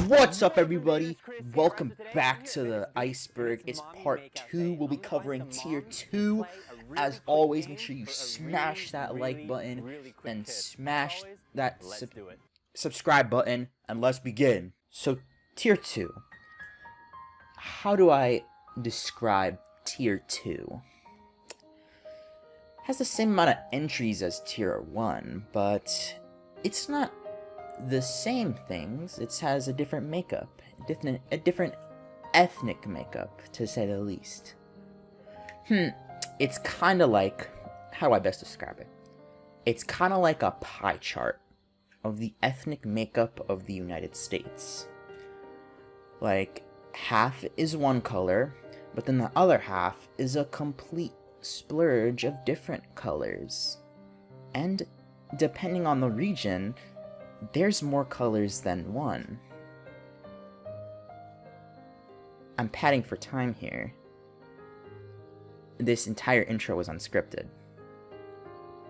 What's up, everybody? Welcome back to the iceberg. It's part 2. We'll be covering tier 2. As always, make sure you smash that like button and smash that subscribe button, and let's begin. So, tier 2. How do I describe tier 2? Has the same amount of entries as tier 1, but it's not the same things. It has a different makeup, a different ethnic makeup, to say the least. It's kind of like, how do I best describe it? It's kind of like a pie chart of the ethnic makeup of the United States. Like, half is one color, but then the other half is a complete splurge of different colors. And depending on the region, there's more colors than one. I'm padding for time here. This entire intro was unscripted.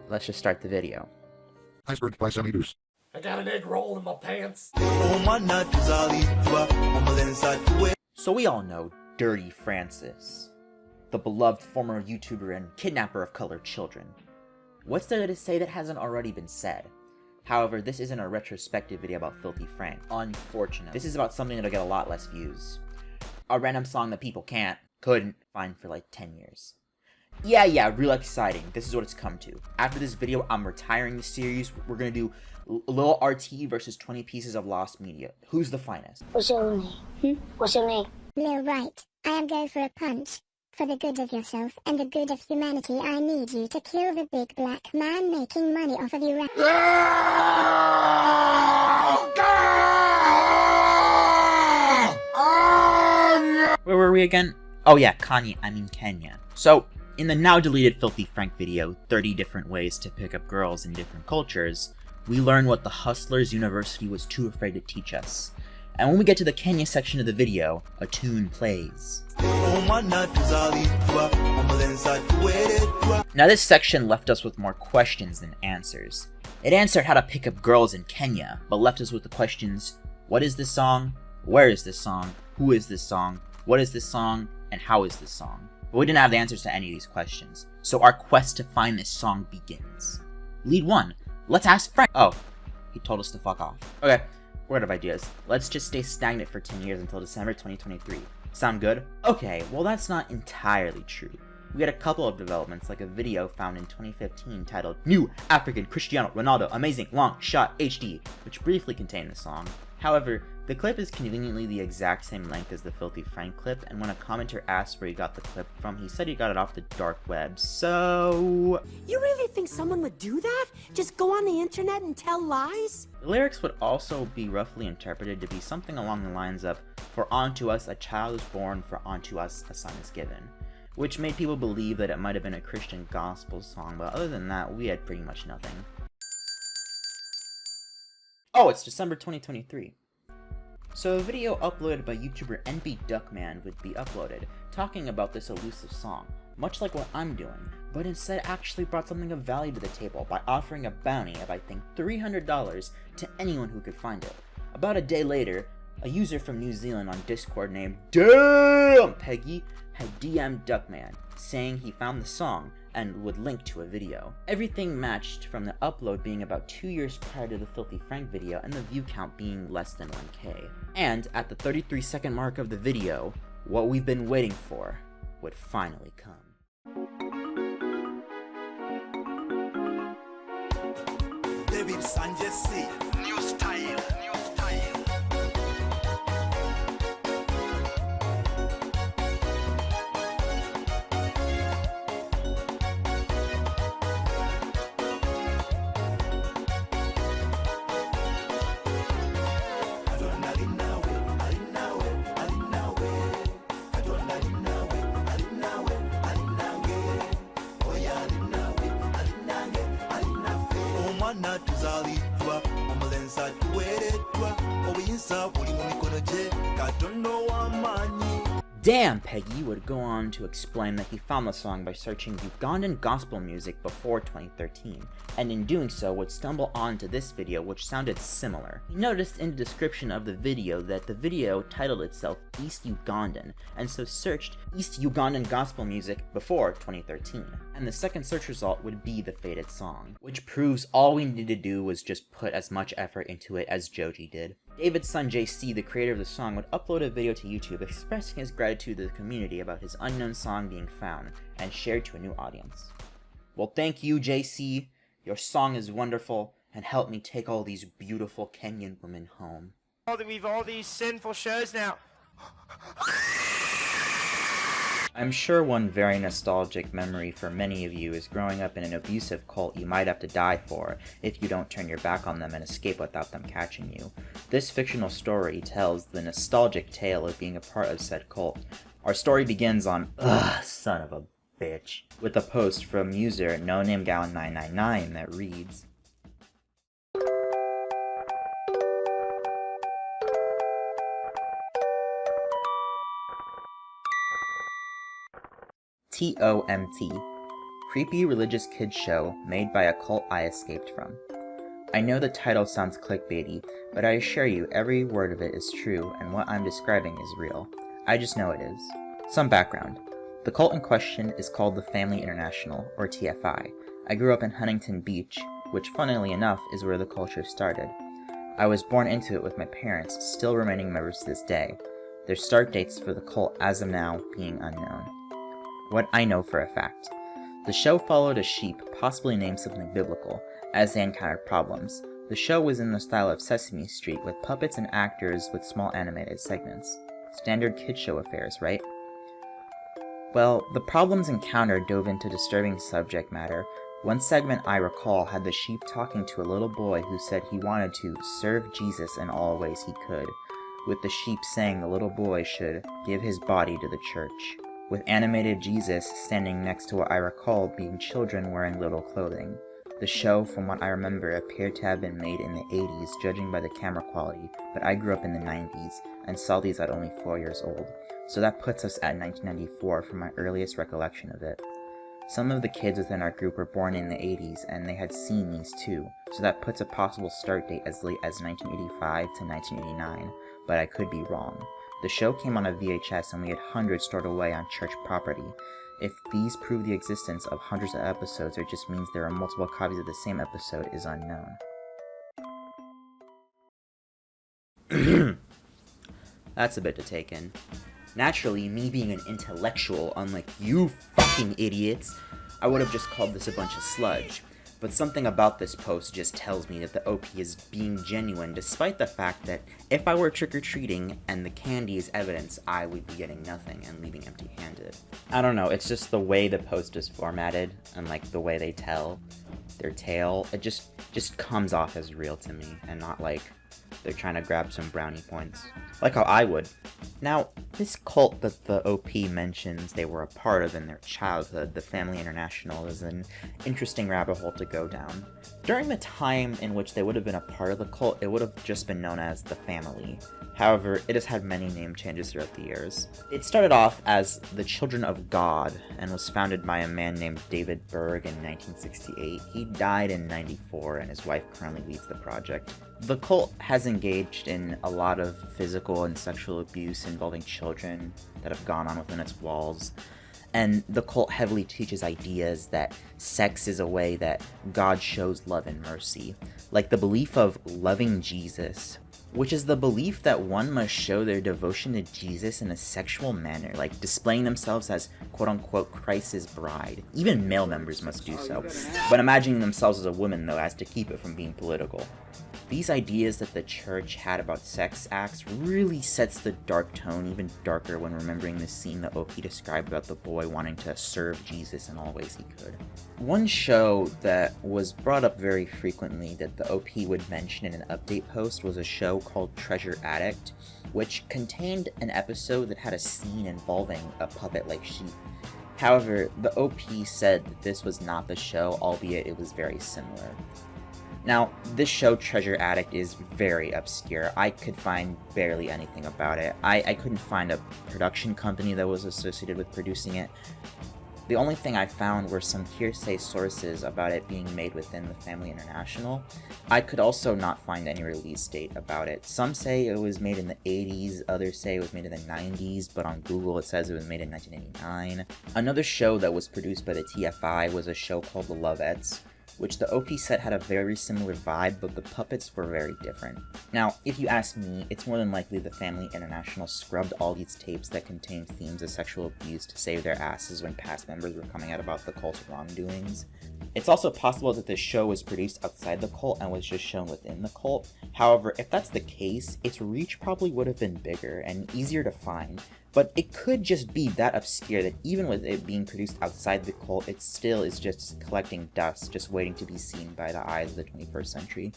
Let's just start the video. Iceberg by centimeters. I got an egg roll in my pants. So we all know Dirty Francis, the beloved former YouTuber and kidnapper of colored children. What's there to say that hasn't already been said? However, this isn't a retrospective video about Filthy Frank. Unfortunately, this is about something that'll get a lot less views. A random song that people couldn't find for like 10 years. Yeah, real exciting. This is what it's come to. After this video, I'm retiring the series. We're gonna do Lil RT versus 20 pieces of lost media. Who's the finest? What's your name? What's your name? Lil Right. I am going for a punch. For the good of yourself and the good of humanity, I need you to kill the big black man making money off of you. Where were we again? Oh yeah, Kenya. So, in the now deleted Filthy Frank video, 30 different ways to pick up girls in different cultures, we learn what the Hustlers University was too afraid to teach us. And when we get to the Kenya section of the video, a tune plays. Now this section left us with more questions than answers. It answered how to pick up girls in Kenya, but left us with the questions: what is this song? Where is this song? Who is this song? What is this song? And how is this song? But we didn't have the answers to any of these questions, so our quest to find this song begins. Lead 1. Let's ask Frank. Oh, he told us to fuck off. Okay. We're out of ideas. Let's just stay stagnant for 10 years until December 2023. Sound good? Okay, well that's not entirely true. We had a couple of developments, like a video found in 2015 titled New African Cristiano Ronaldo Amazing Long Shot HD, which briefly contained the song. However, the clip is conveniently the exact same length as the Filthy Frank clip, and when a commenter asked where he got the clip from, he said he got it off the dark web, so... You really think someone would do that? Just go on the internet and tell lies? The lyrics would also be roughly interpreted to be something along the lines of, "For unto us a child is born, for unto us a son is given," which made people believe that it might have been a Christian gospel song, but other than that, we had pretty much nothing. Oh, it's December 2023. So a video uploaded by YouTuber NB Duckman would be uploaded, talking about this elusive song, much like what I'm doing, but instead actually brought something of value to the table by offering a bounty of I think $300 to anyone who could find it. About a day later, a user from New Zealand on Discord named Damn Peggy had DM'd Duckman, saying he found the song and would link to a video. Everything matched, from the upload being about 2 years prior to the Filthy Frank video and the view count being less than 1K. And at the 33-second mark of the video, what we've been waiting for would finally come. David Sanjay, new style. Damn Peggy would go on to explain that he found the song by searching Ugandan gospel music before 2013, and in doing so would stumble onto this video which sounded similar. He noticed in the description of the video that the video titled itself East Ugandan, and so searched East Ugandan gospel music before 2013. And the second search result would be the faded song, which proves all we needed to do was just put as much effort into it as Joji did. David's son JC, the creator of the song, would upload a video to YouTube expressing his gratitude to the community about his unknown song being found and shared to a new audience. Well, thank you, JC. Your song is wonderful and helped me take all these beautiful Kenyan women home. We've all these sinful shows now. I'm sure one very nostalgic memory for many of you is growing up in an abusive cult you might have to die for if you don't turn your back on them and escape without them catching you. This fictional story tells the nostalgic tale of being a part of said cult. Our story begins on son of a bitch, with a post from user NoNameGal999 that reads, TOMT, creepy religious kids show made by a cult I escaped from. I know the title sounds clickbaity, but I assure you every word of it is true and what I'm describing is real. I just know it is. Some background. The cult in question is called the Family International, or TFI. I grew up in Huntington Beach, which funnily enough is where the culture started. I was born into it with my parents, still remaining members to this day. Their start dates for the cult as of now being unknown. What I know for a fact. The show followed a sheep, possibly named something biblical, as they encountered problems. The show was in the style of Sesame Street, with puppets and actors with small animated segments. Standard kid show affairs, right? Well, the problems encountered dove into disturbing subject matter. One segment I recall had the sheep talking to a little boy who said he wanted to serve Jesus in all ways he could, with the sheep saying the little boy should give his body to the church, with animated Jesus standing next to what I recall being children wearing little clothing. The show, from what I remember, appeared to have been made in the 80s, judging by the camera quality, but I grew up in the 90s, and saw these at only 4 years old, so that puts us at 1994 for my earliest recollection of it. Some of the kids within our group were born in the 80s, and they had seen these too, so that puts a possible start date as late as 1985 to 1989, but I could be wrong. The show came on a VHS and we had hundreds stored away on church property. If these prove the existence of hundreds of episodes or just means there are multiple copies of the same episode is unknown. That's a bit to take in. Naturally, me being an intellectual, unlike you fucking idiots, I would have just called this a bunch of sludge. But something about this post just tells me that the OP is being genuine, despite the fact that if I were trick-or-treating and the candy is evidence, I would be getting nothing and leaving empty-handed. I don't know, it's just the way the post is formatted, and like the way they tell their tale, it just comes off as real to me, and not like they're trying to grab some brownie points. Like how I would. Now, this cult that the OP mentions they were a part of in their childhood, the Family International, is an interesting rabbit hole to go down. During the time in which they would have been a part of the cult, it would have just been known as the Family. However, it has had many name changes throughout the years. It started off as the Children of God, and was founded by a man named David Berg in 1968. He died in 94, and his wife currently leads the project. The cult has engaged in a lot of physical and sexual abuse involving children that have gone on within its walls, and the cult heavily teaches ideas that sex is a way that God shows love and mercy, like the belief of loving Jesus, which is the belief that one must show their devotion to Jesus in a sexual manner, like displaying themselves as quote-unquote Christ's bride. Even male members must do so, but imagining themselves as a woman though, as to keep it from being political. These ideas that the church had about sex acts really sets the dark tone even darker when remembering the scene that OP described about the boy wanting to serve Jesus in all ways he could. One show that was brought up very frequently that the OP would mention in an update post was a show called Treasure Addict, which contained an episode that had a scene involving a puppet-like sheep. However, the OP said that this was not the show, albeit it was very similar. Now, this show, Treasure Addict, is very obscure. I could find barely anything about it. I couldn't find a production company that was associated with producing it. The only thing I found were some hearsay sources about it being made within the Family International. I could also not find any release date about it. Some say it was made in the 80s, others say it was made in the 90s, but on Google it says it was made in 1989. Another show that was produced by the TFI was a show called The Lovettes, which the OP set had a very similar vibe, but the puppets were very different. Now, if you ask me, it's more than likely the Family International scrubbed all these tapes that contained themes of sexual abuse to save their asses when cast members were coming out about the cult's wrongdoings. It's also possible that this show was produced outside the cult and was just shown within the cult. However, if that's the case, its reach probably would have been bigger and easier to find. But it could just be that obscure that even with it being produced outside the cult, it still is just collecting dust, just waiting to be seen by the eyes of the 21st century.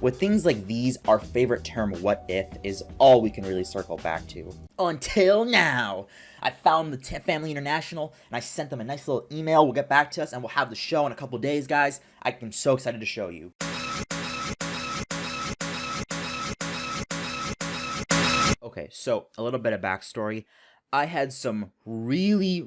With things like these, our favorite term, what if, is all we can really circle back to. Until now! I found the Family International, and I sent them a nice little email. We'll get back to us, and we'll have the show in a couple days, guys. I'm so excited to show you. Okay, so a little bit of backstory. I had some really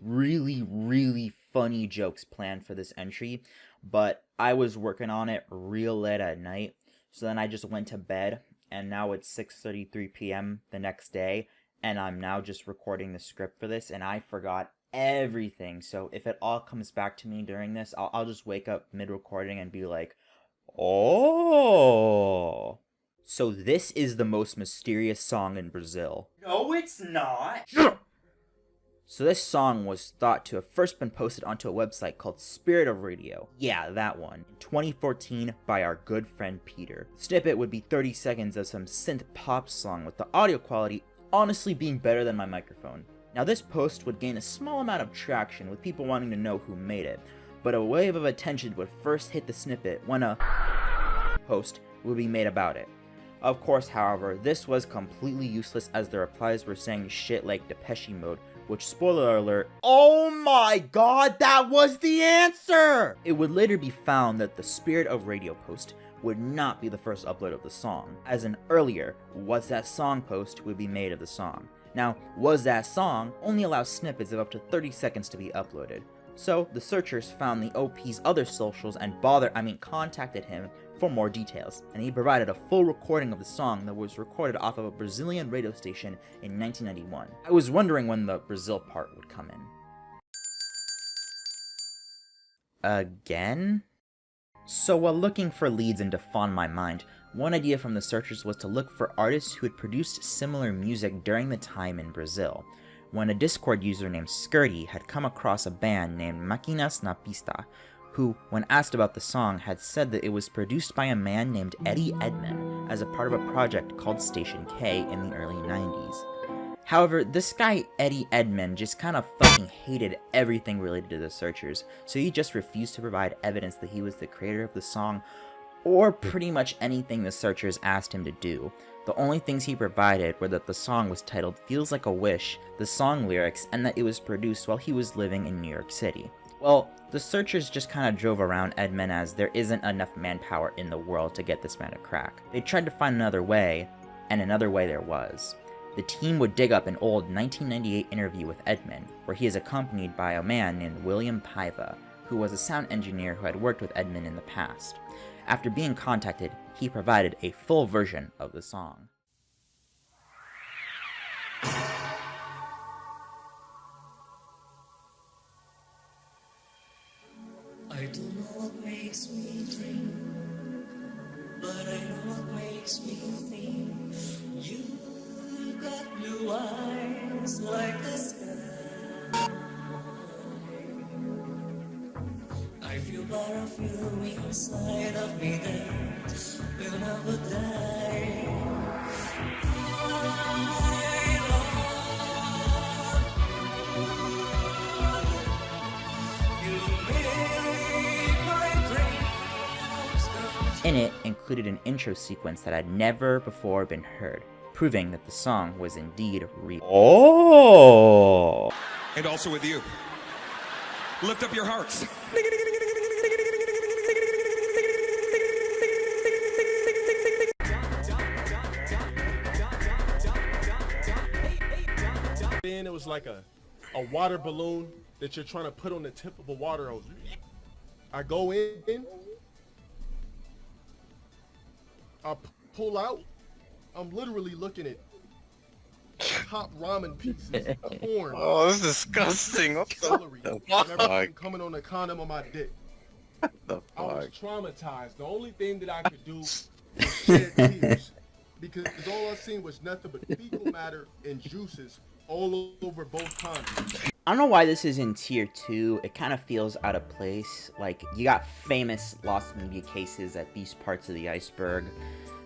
funny jokes planned for this entry, but I was working on it real late at night, so then I just went to bed, and now it's 6:33 p.m. the next day, and I'm now just recording the script for this, and I forgot everything. So if it all comes back to me during this, I'll just wake up mid-recording and be like, oh. So this is the most mysterious song in Brazil. No, it's not. So this song was thought to have first been posted onto a website called Spirit of Radio. Yeah, that one. In 2014 by our good friend Peter. The snippet would be 30 seconds of some synth pop song with the audio quality honestly being better than my microphone. Now this post would gain a small amount of traction with people wanting to know who made it, but a wave of attention would first hit the snippet when a post would be made about it. Of course, however, this was completely useless as the replies were saying shit like Depeche Mode, which, spoiler alert, oh my god, that was the answer! It would later be found that the Spirit of Radio post would not be the first upload of the song, as an earlier What's That Song post would be made of the song. Now, Was That Song only allows snippets of up to 30 seconds to be uploaded, so the searchers found the OP's other socials and contacted him for more details, and he provided a full recording of the song that was recorded off of a Brazilian radio station in 1991. I was wondering when the Brazil part would come in. Again? So while looking for leads and to fawn my mind, one idea from the searchers was to look for artists who had produced similar music during the time in Brazil, when a Discord user named Skirty had come across a band named Máquinas na Pista, who, when asked about the song, had said that it was produced by a man named Eddie Edman as a part of a project called Station K in the early 90s. However, this guy Eddie Edman just kind of fucking hated everything related to the searchers, so he just refused to provide evidence that he was the creator of the song, or pretty much anything the searchers asked him to do. The only things he provided were that the song was titled Feels Like a Wish, the song lyrics, and that it was produced while he was living in New York City. Well, the searchers just kind of drove around Edman as there isn't enough manpower in the world to get this man a crack. They tried to find another way, and another way there was. The team would dig up an old 1998 interview with Edman, where he is accompanied by a man named William Paiva, who was a sound engineer who had worked with Edman in the past. After being contacted, he provided a full version of the song. I don't know what makes me dream, but I know what makes me think. You got blue eyes like the sky. I feel butterfly inside of me that will never die. In it included an intro sequence that had never before been heard, proving that the song was indeed real. Oh! And also with you. Lift up your hearts. like a water balloon that you're trying to put on the tip of a water hose. I go in, I pull out, I'm literally looking at top ramen pieces, corn. Oh, this is disgusting. What celery, the and fuck? everything coming on the condom on my dick. The I was fuck? traumatized. The only thing that I could do was shed tears because all I seen was nothing but fecal matter and juices all over both condoms. I don't know why this is in tier 2. It kind of feels out of place. Like, you got famous lost media cases at these parts of the iceberg,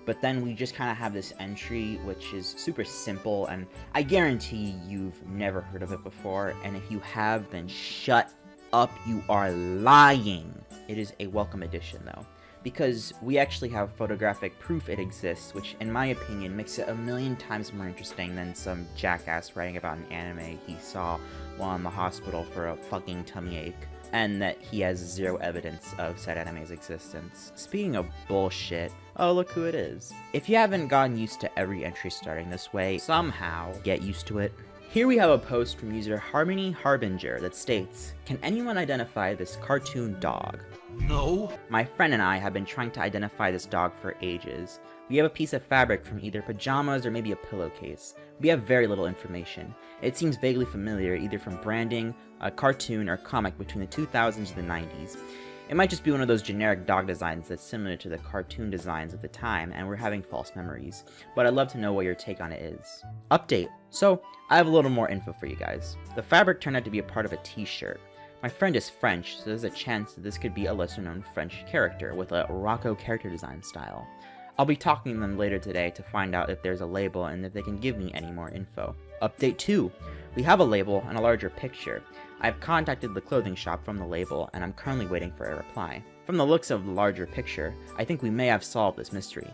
but then we just kind of have this entry which is super simple, and I guarantee you've never heard of it before, and if you have, then shut up, you are lying. It is a welcome addition though, because we actually have photographic proof it exists, which in my opinion makes it a million times more interesting than some jackass writing about an anime he saw while in the hospital for a fucking tummy ache, and that he has zero evidence of said anime's existence. Speaking of bullshit, oh look who it is. If you haven't gotten used to every entry starting this way, somehow get used to it. Here we have a post from user Harmony Harbinger that states, "Can anyone identify this cartoon dog?" No. My friend and I have been trying to identify this dog for ages. We have a piece of fabric from either pajamas or maybe a pillowcase. We have very little information. It seems vaguely familiar, either from branding, a cartoon, or comic between the 2000s and the 90s. It might just be one of those generic dog designs that's similar to the cartoon designs of the time, and we're having false memories. But I'd love to know what your take on it is. Update. So, I have a little more info for you guys. The fabric turned out to be a part of a t-shirt. My friend is French, so there's a chance that this could be a lesser-known French character with a Rocco character design style. I'll be talking to them later today to find out if there's a label and if they can give me any more info. Update 2. We have a label and a larger picture. I've contacted the clothing shop from the label, and I'm currently waiting for a reply. From the looks of the larger picture, I think we may have solved this mystery.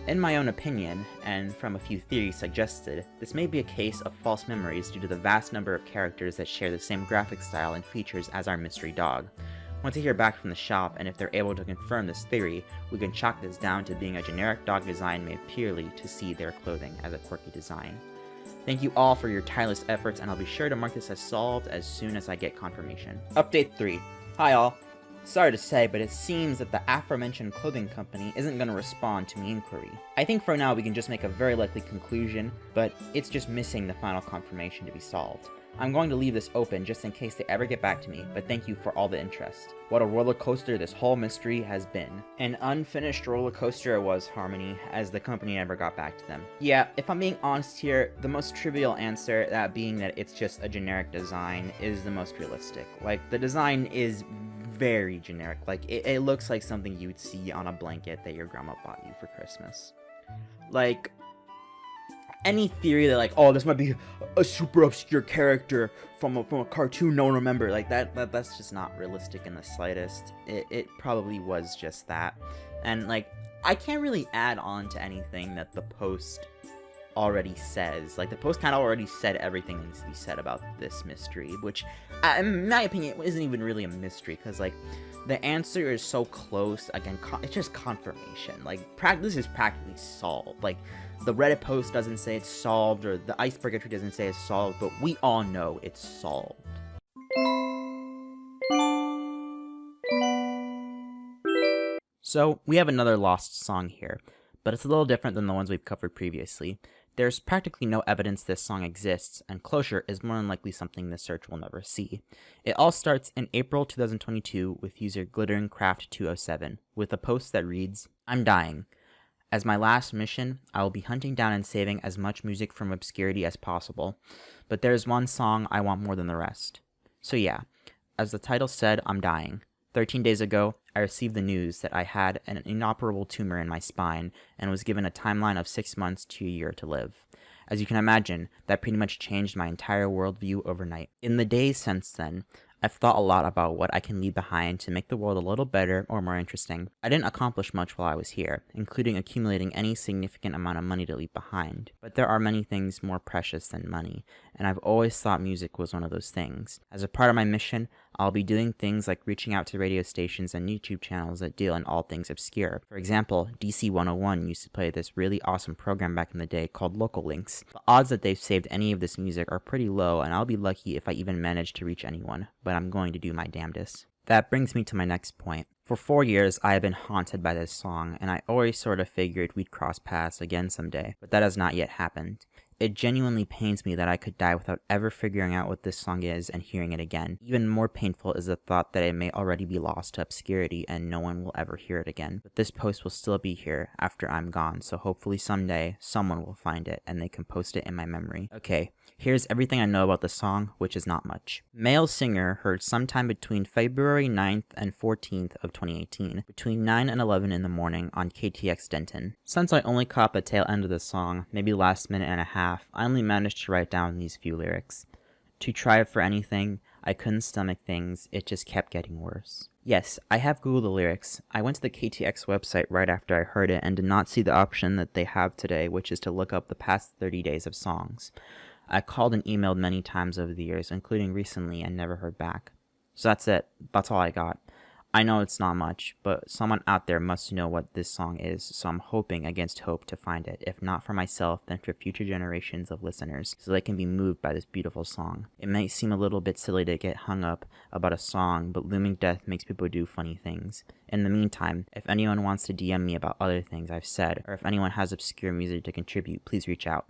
In my own opinion, and from a few theories suggested, this may be a case of false memories due to the vast number of characters that share the same graphic style and features as our mystery dog. Once I hear back from the shop, and if they're able to confirm this theory, we can chalk this down to being a generic dog design made purely to see their clothing as a quirky design. Thank you all for your tireless efforts, and I'll be sure to mark this as solved as soon as I get confirmation. Update 3. Hi all. Sorry to say, but it seems that the aforementioned clothing company isn't going to respond to my inquiry. I think for now we can just make a very likely conclusion, but it's just missing the final confirmation to be solved. I'm going to leave this open just in case they ever get back to me, but thank you for all the interest. What a roller coaster this whole mystery has been. An unfinished roller coaster it was, Harmony, as the company never got back to them. Yeah, if I'm being honest here, the most trivial answer, that being that it's just a generic design, is the most realistic. Like, the design is very generic. Like, it looks like something you'd see on a blanket that your grandma bought you for Christmas. Like, any theory that, like, oh, this might be a super obscure character from a cartoon no one remember, like, that's just not realistic in the slightest. It probably was just that. And, like, I can't really add on to anything that the post already says. Like, the post kind of already said everything that needs to be said about this mystery, which, in my opinion, isn't even really a mystery, because, like, the answer is so close. Again, it's just confirmation. Like, this is practically solved. Like, the Reddit post doesn't say it's solved, or the iceberg entry doesn't say it's solved, but we all know it's solved. So, we have another lost song here, but it's a little different than the ones we've covered previously. There's practically no evidence this song exists, and closure is more than likely something this search will never see. It all starts in April 2022 with user GlitteringCraft207, with a post that reads, "I'm dying. As my last mission, I will be hunting down and saving as much music from obscurity as possible, but there's one song I want more than the rest." So yeah, as the title said, I'm dying. 13 days ago, I received the news that I had an inoperable tumor in my spine and was given a timeline of 6 months to a year to live. As you can imagine, that pretty much changed my entire worldview overnight. In the days since then, I've thought a lot about what I can leave behind to make the world a little better or more interesting. I didn't accomplish much while I was here, including accumulating any significant amount of money to leave behind. But there are many things more precious than money, and I've always thought music was one of those things. As a part of my mission, I'll be doing things like reaching out to radio stations and YouTube channels that deal in all things obscure. For example, DC 101 used to play this really awesome program back in the day called Local Links. The odds that they've saved any of this music are pretty low, and I'll be lucky if I even manage to reach anyone, but I'm going to do my damnedest. That brings me to my next point. For 4 years, I have been haunted by this song, and I always sort of figured we'd cross paths again someday, but that has not yet happened. It genuinely pains me that I could die without ever figuring out what this song is and hearing it again. Even more painful is the thought that it may already be lost to obscurity and no one will ever hear it again. But this post will still be here after I'm gone, so hopefully someday someone will find it and they can post it in my memory. Okay, here's everything I know about the song, which is not much. Male singer heard sometime between February 9th and 14th of 2018, between 9 and 11 in the morning on KTX Denton. Since I only caught the tail end of the song, maybe last minute and a half, I only managed to write down these few lyrics. To try for anything, I couldn't stomach things, it just kept getting worse. Yes, I have Googled the lyrics. I went to the KTX website right after I heard it and did not see the option that they have today, which is to look up the past 30 days of songs. I called and emailed many times over the years, including recently, and never heard back. So that's it. That's all I got. I know it's not much, but someone out there must know what this song is, so I'm hoping against hope to find it, if not for myself, then for future generations of listeners, so they can be moved by this beautiful song. It might seem a little bit silly to get hung up about a song, but looming death makes people do funny things. In the meantime, if anyone wants to DM me about other things I've said, or if anyone has obscure music to contribute, please reach out.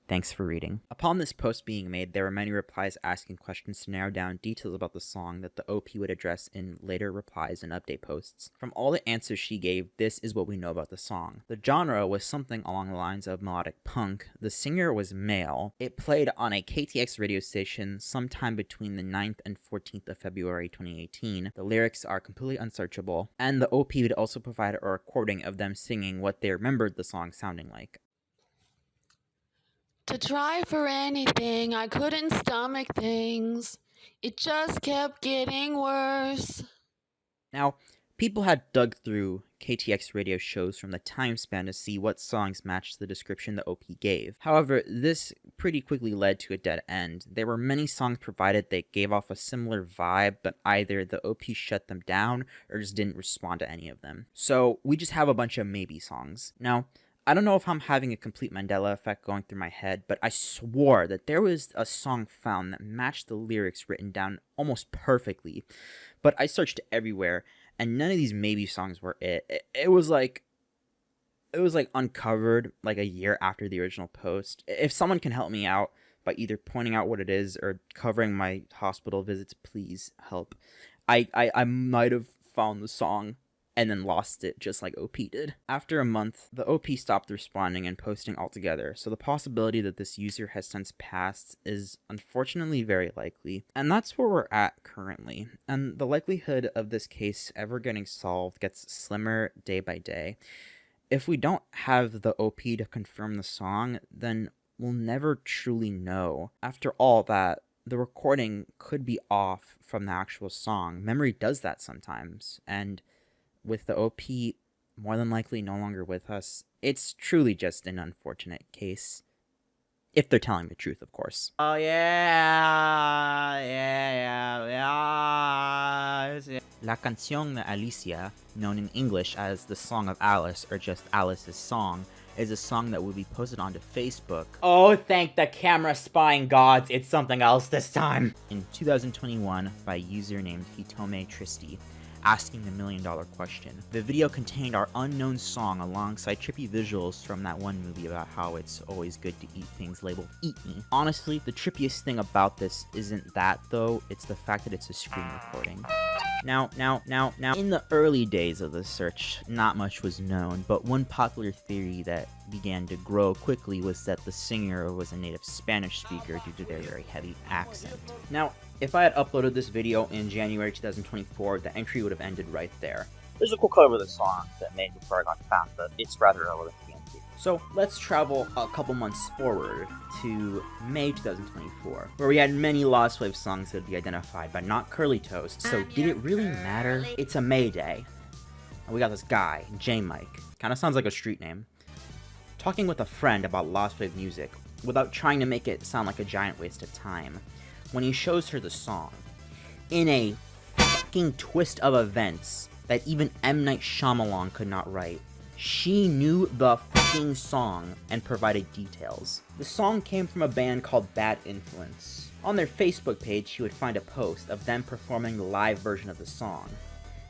Thanks for reading. Upon this post being made, there were many replies asking questions to narrow down details about the song that the OP would address in later replies and update posts. From all the answers she gave, this is what we know about the song. The genre was something along the lines of melodic punk. The singer was male. It played on a KTX radio station sometime between the 9th and 14th of February 2018. The lyrics are completely unsearchable, and the OP would also provide a recording of them singing what they remembered the song sounding like. To try for anything, I couldn't stomach things. It just kept getting worse. Now, people had dug through KTX radio shows from the time span to see what songs matched the description the OP gave. However, this pretty quickly led to a dead end. There were many songs provided that gave off a similar vibe, but either the OP shut them down or just didn't respond to any of them. So we just have a bunch of maybe songs. Now, I don't know if I'm having a complete Mandela effect going through my head, but I swore that there was a song found that matched the lyrics written down almost perfectly. But I searched everywhere, and none of these maybe songs were it. It was like uncovered like a year after the original post. If someone can help me out by either pointing out what it is or covering my hospital visits, please help. I might have found the song and then lost it just like OP did. After a month, the OP stopped responding and posting altogether, so the possibility that this user has since passed is unfortunately very likely. And that's where we're at currently, and the likelihood of this case ever getting solved gets slimmer day by day. If we don't have the OP to confirm the song, then we'll never truly know. After all that, the recording could be off from the actual song. Memory does that sometimes, and with the OP more than likely no longer with us, it's truly just an unfortunate case. If they're telling the truth, of course. Oh yeah. La Canción de Alicia, known in English as the Song of Alice or just Alice's Song, is a song that will be posted onto Facebook. Oh, thank the camera spying gods, it's something else this time! In 2021 by a user named Hitome Tristi, asking the $1 million question. The video contained our unknown song alongside trippy visuals from that one movie about how it's always good to eat things labeled "Eat Me." Honestly, the trippiest thing about this isn't that though, it's the fact that it's a screen recording. Now, in the early days of the search, not much was known, but one popular theory that began to grow quickly was that the singer was a native Spanish speaker due to their very heavy accent. Now, if I had uploaded this video in January 2024, the entry would have ended right there. There's a cool cover of the song that made before I got found, but it's rather irrelevant to the entry. So let's travel a couple months forward to May 2024, where we had many Lost Wave songs that would be identified, but not Curly Toast. So did it really matter? It's a May Day. And we got this guy, J Mike. Kinda sounds like a street name. Talking with a friend about Lost Wave music, without trying to make it sound like a giant waste of time, when he shows her the song. In a fucking twist of events that even M. Night Shyamalan could not write. She knew the fucking song and provided details. The song came from a band called Bad Influence. On their Facebook page, you would find a post of them performing the live version of the song.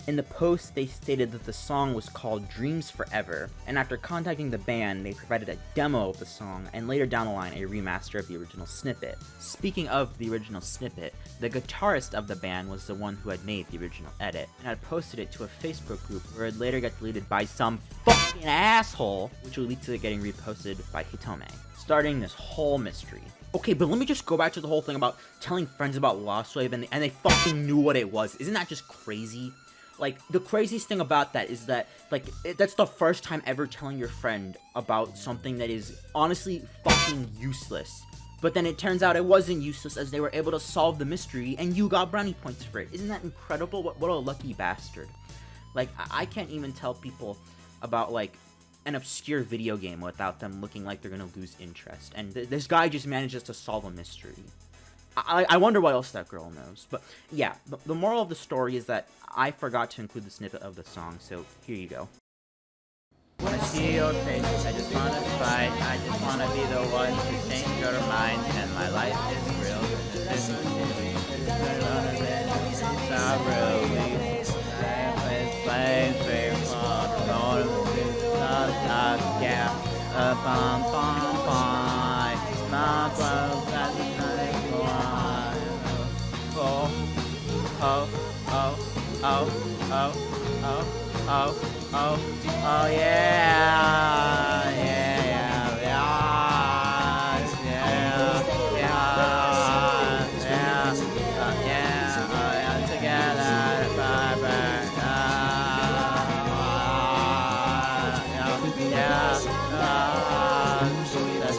In the post, they stated that the song was called Dreams Forever, and after contacting the band, they provided a demo of the song, and later down the line, a remaster of the original snippet. Speaking of the original snippet, the guitarist of the band was the one who had made the original edit, and had posted it to a Facebook group where it later got deleted by some fucking asshole, which would lead to it getting reposted by Hitome, starting this whole mystery. Okay, but let me just go back to the whole thing about telling friends about Lost Wave, and they fucking knew what it was. Isn't that just crazy? Like, the craziest thing about that is that, like, that's the first time ever telling your friend about something that is honestly fucking useless. But then it turns out it wasn't useless, as they were able to solve the mystery, and you got brownie points for it. Isn't that incredible? What a lucky bastard. Like, I can't even tell people about, like, an obscure video game without them looking like they're gonna lose interest. And this guy just manages to solve a mystery. I wonder what else that girl knows. But yeah, the moral of the story is that I forgot to include the snippet of the song, so here you go. When I see your face, I just wanna fight. I just wanna be the one to change your mind. And my life is real. This is oh yeah, together forever, that's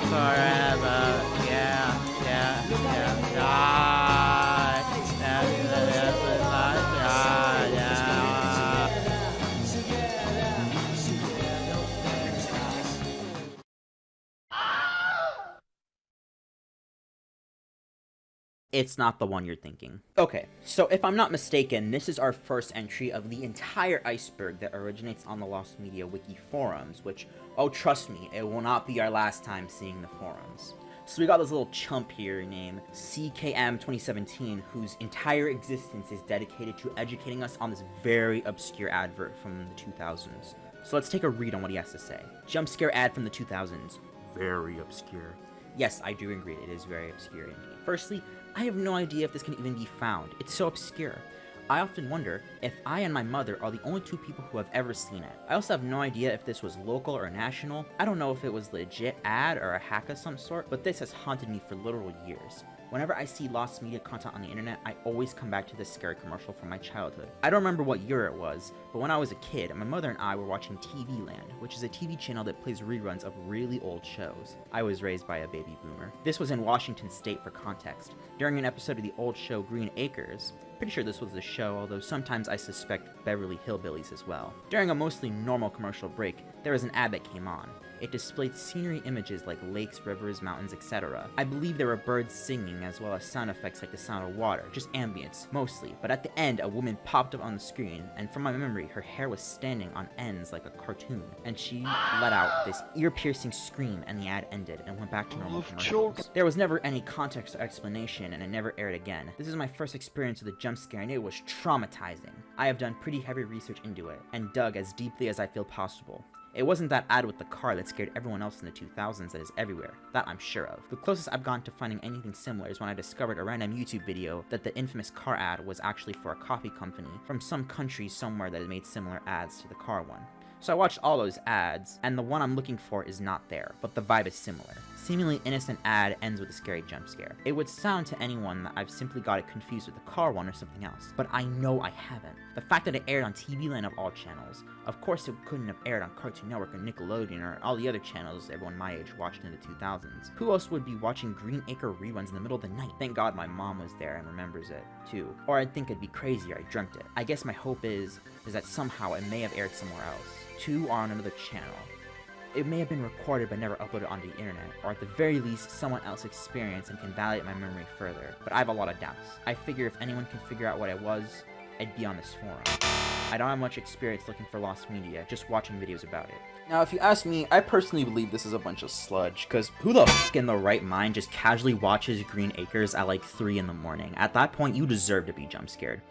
forever, It's not the one you're thinking. Okay, so if I'm not mistaken, this is our first entry of the entire iceberg that originates on the Lost Media Wiki forums, which, oh trust me, it will not be our last time seeing the forums. So we got this little chump here named CKM2017, whose entire existence is dedicated to educating us on this very obscure advert from the 2000s. So let's take a read on what he has to say. Jump scare ad from the 2000s. Very obscure. Yes, I do agree, it is very obscure indeed. Firstly, I have no idea if this can even be found. It's so obscure. I often wonder if I and my mother are the only two people who have ever seen it. I also have no idea if this was local or national. I don't know if it was legit ad or a hack of some sort, but this has haunted me for literal years. Whenever I see Lost Media content on the internet, I always come back to this scary commercial from my childhood. I don't remember what year it was, but when I was a kid, my mother and I were watching TV Land, which is a TV channel that plays reruns of really old shows. I was raised by a baby boomer. This was in Washington State for context. During an episode of the old show Green Acres, pretty sure this was the show, although sometimes I suspect Beverly Hillbillies as well. During a mostly normal commercial break, there was an ad that came on. It displayed scenery images like lakes, rivers, mountains, etc. I believe there were birds singing as well as sound effects like the sound of water, just ambience, mostly. But at the end, a woman popped up on the screen, and from my memory, her hair was standing on ends like a cartoon, and she let out this ear-piercing scream, and the ad ended and went back to normal commercials. There was never any context or explanation, and it never aired again. This is my first experience with a jump scare, and it was traumatizing. I have done pretty heavy research into it, and dug as deeply as I feel possible. It wasn't that ad with the car that scared everyone else in the 2000s that is everywhere, that I'm sure of. The closest I've gone to finding anything similar is when I discovered a random YouTube video that the infamous car ad was actually for a coffee company from some country somewhere that had made similar ads to the car one. So I watched all those ads, and the one I'm looking for is not there, but the vibe is similar. Seemingly innocent ad ends with a scary jump scare. It would sound to anyone that I've simply got it confused with the car one or something else, but I know I haven't. The fact that it aired on TV Land of all channels, of course it couldn't have aired on Cartoon Network or Nickelodeon or all the other channels everyone my age watched in the 2000s. Who else would be watching Green Acre reruns in the middle of the night? Thank God my mom was there and remembers it, too. Or I'd think it'd be crazier I dreamt it. I guess my hope is that somehow it may have aired somewhere else. Two or on another channel. it may have been recorded but never uploaded onto the internet, or at the very least, someone else experienced and can validate my memory further, but I have a lot of doubts. I figure if anyone can figure out what I was, I'd be on this forum. I don't have much experience looking for lost media, just watching videos about it. Now, if you ask me, I personally believe this is a bunch of sludge, because who the f*** in the right mind just casually watches Green Acres at like 3 in the morning? At that point, you deserve to be jump scared.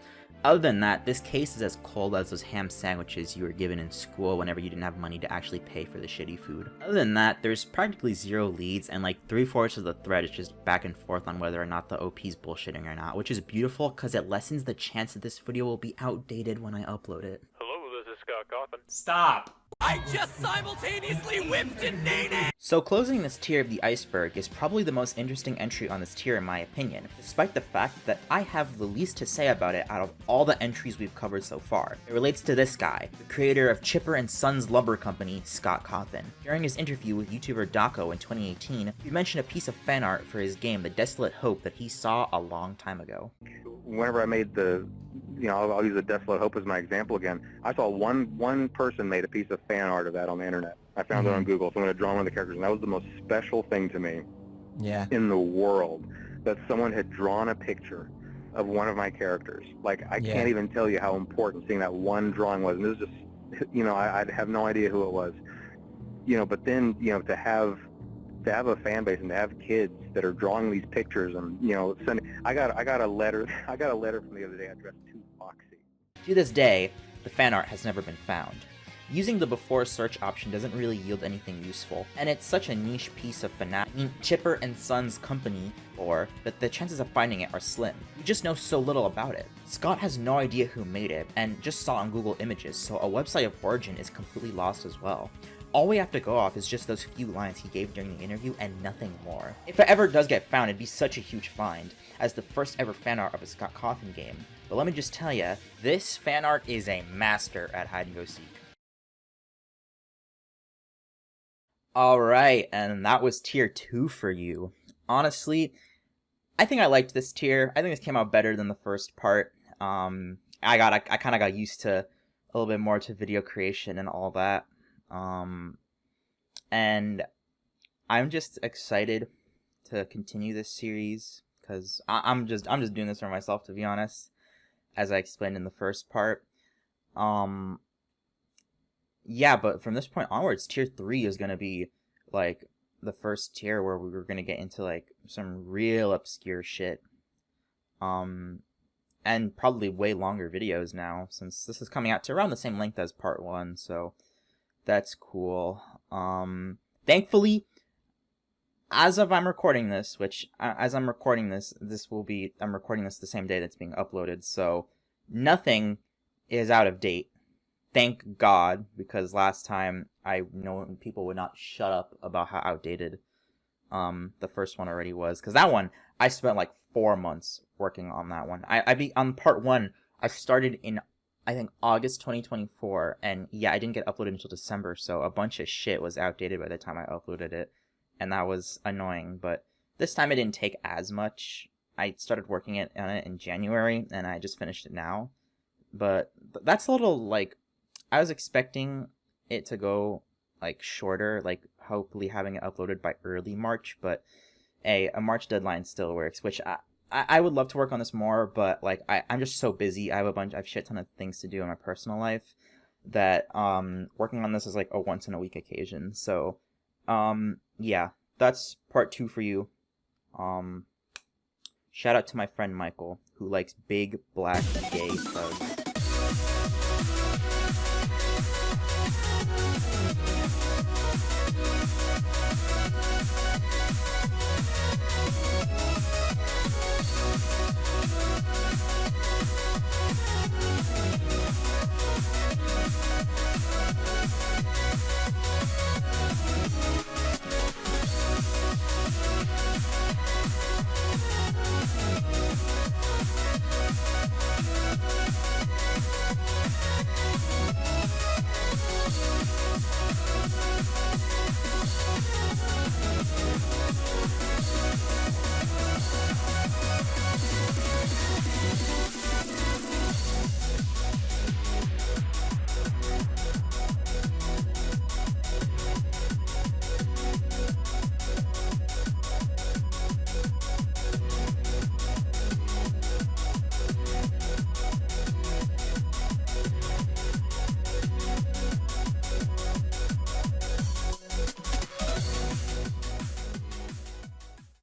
Other than that, this case is as cold as those ham sandwiches you were given in school whenever you didn't have money to actually pay for the shitty food. Other than that, there's practically zero leads, and like 3/4 of the thread is just back and forth on whether or not the OP's bullshitting or not, which is beautiful because it lessens the chance that this video will be outdated when I upload it. Hello, this is Scott Coffin. Stop! I just simultaneously whipped and dated! So closing this tier of the iceberg is probably the most interesting entry on this tier in my opinion, despite the fact that I have the least to say about it out of all the entries we've covered so far. It relates to this guy, the creator of Chipper & Sons Lumber Company, Scott Coffin. During his interview with YouTuber Daco in 2018, he mentioned a piece of fan art for his game The Desolate Hope that he saw a long time ago. Whenever I made the, I'll use the Desolate Hope as my example again, I saw one person made a piece of fan art of that on the internet. I found it on Google, so I'm going to draw one of the characters, and that was the most special thing to me in the world, that someone had drawn a picture of one of my characters. Like, I can't even tell you how important seeing that one drawing was, and it was just, I'd have no idea who it was. But then, to have a fan base and to have kids that are drawing these pictures and, sending, I got a letter from the other day addressed to Foxy. To this day, the fan art has never been found. Using the before search option doesn't really yield anything useful, and it's such a niche piece of Chipper & Sons Company lore that the chances of finding it are slim. We just know so little about it. Scott has no idea who made it, and just saw on Google Images, so a website of origin is completely lost as well. All we have to go off is just those few lines he gave during the interview and nothing more. If it ever does get found, it'd be such a huge find, as the first ever fan art of a Scott Coffin game. But let me just tell ya, this fan art is a master at hide and go seek. Alright, and that was tier 2 for you. Honestly, I think I liked this tier. I think this came out better than the first part. I kind of got used to a little bit more to video creation and all that. And I'm just excited to continue this series because I'm just doing this for myself, to be honest, as I explained in the first part. Yeah, but from this point onwards, tier 3 is gonna be like the first tier where we were gonna get into like some real obscure shit. And probably way longer videos now, since this is coming out to around the same length as part 1, so that's cool. Thankfully, as of I'm recording this, which as I'm recording this, I'm recording this the same day that's being uploaded, so nothing is out of date. Thank God, because last time I know people would not shut up about how outdated the first one already was, because that one I spent like 4 months working on that one. On part 1, I started in I think August 2024, and yeah, I didn't get uploaded until December, so a bunch of shit was outdated by the time I uploaded it, and that was annoying. But this time it didn't take as much. I started working on it in January, and I just finished it now. But that's a little like, I was expecting it to go like shorter, like hopefully having it uploaded by early March, but a March deadline still works, which I would love to work on this more, but like I'm just so busy. I have shit ton of things to do in my personal life that working on this is like a once in a week occasion. So yeah, that's part 2 for you. Shout out to my friend Michael, who likes big black gay thugs.